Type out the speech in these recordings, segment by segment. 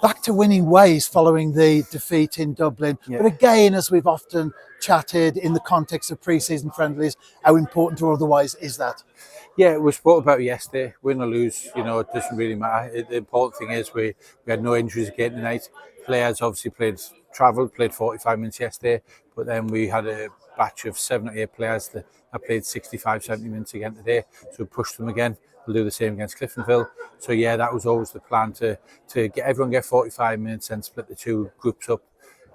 back to winning ways following the defeat in Dublin. Yeah. But again, as we've often chatted in the context of pre-season friendlies, how important or otherwise is that? Yeah, we spoke about it yesterday. Win or lose, it doesn't really matter. The important thing is we had no injuries again tonight. Players obviously played 45 minutes yesterday, but then we had a batch of 7 or 8 players that played 65, 70 minutes again today. So we pushed them again. We'll do the same against Cliftonville. So yeah, that was always the plan to get everyone get 45 minutes and split the two groups up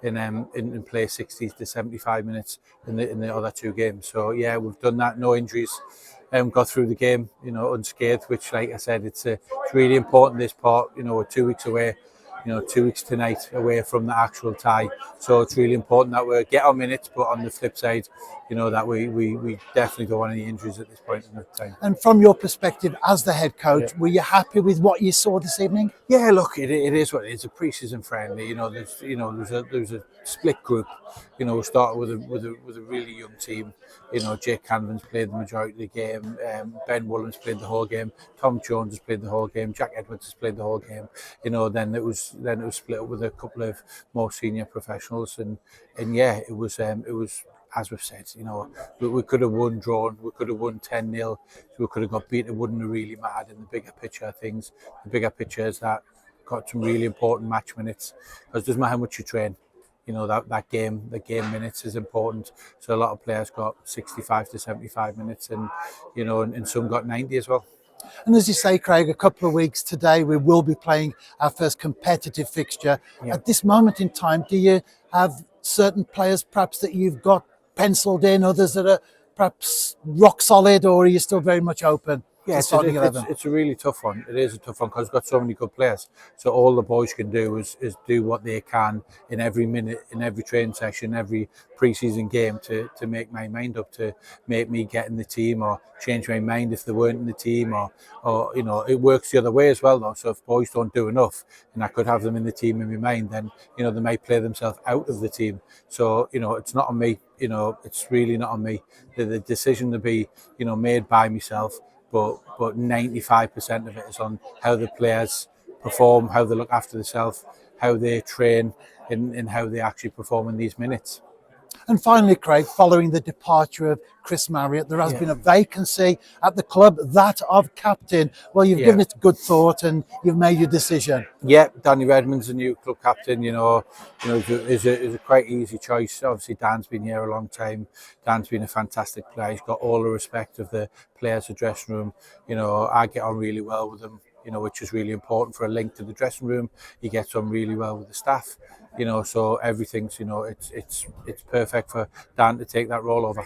in play 60 to 75 minutes in the other two games. So yeah, we've done that. No injuries. Got through the game, unscathed. Which, like I said, it's really important. This part, we're 2 weeks away. 2 weeks tonight away from the actual tie. So it's really important that we get our minutes. But on the flip side, that we definitely don't want any injuries at this point in time. And from your perspective as the head coach, were you happy with what you saw this evening? Yeah, look, it is what it is. A pre-season friendly. There's a split group. We started with a really young team. Jake Canvan's played the majority of the game. Ben Woolen's played the whole game. Tom Jones has played the whole game. Jack Edwards has played the whole game. Then it was split up with a couple of more senior professionals, and yeah, it was as we've said, we could have won, drawn, we could have won 10-0, we could have got beat. It wouldn't have really mattered in the bigger picture of things. The bigger picture is that got some really important match minutes, because it doesn't matter how much you train. The game minutes is important. So a lot of players got 65 to 75 minutes, and and some got 90 as well. And as you say, Craig, a couple of weeks today, we will be playing our first competitive fixture. Yeah. At this moment in time, do you have certain players perhaps that you've got penciled in, others that are perhaps rock solid, or are you still very much open? Yeah, it's a really tough one. It is a tough one because we've got so many good players. So all the boys can do is do what they can in every minute, in every training session, every pre-season game to make my mind up, to make me get in the team or change my mind if they weren't in the team, or it works the other way as well though. So if boys don't do enough and I could have them in the team in my mind, then they might play themselves out of the team. So it's not on me. It's really not on me. The decision to be made by myself. But 95% of it is on how the players perform, how they look after themselves, how they train, and how they actually perform in these minutes. And finally, Craig, following the departure of Chris Marriott, there has been a vacancy at the club, that of captain. Well, you've given it good thought and you've made your decision. Yeah, Danny Redmond's the new club captain. Is a quite easy choice. Obviously, Dan's been here a long time. Dan's been a fantastic player. He's got all the respect of the players' dressing room. I get on really well with him. Which is really important for a link to the dressing room. He gets on really well with the staff. So everything's, it's perfect for Dan to take that role over.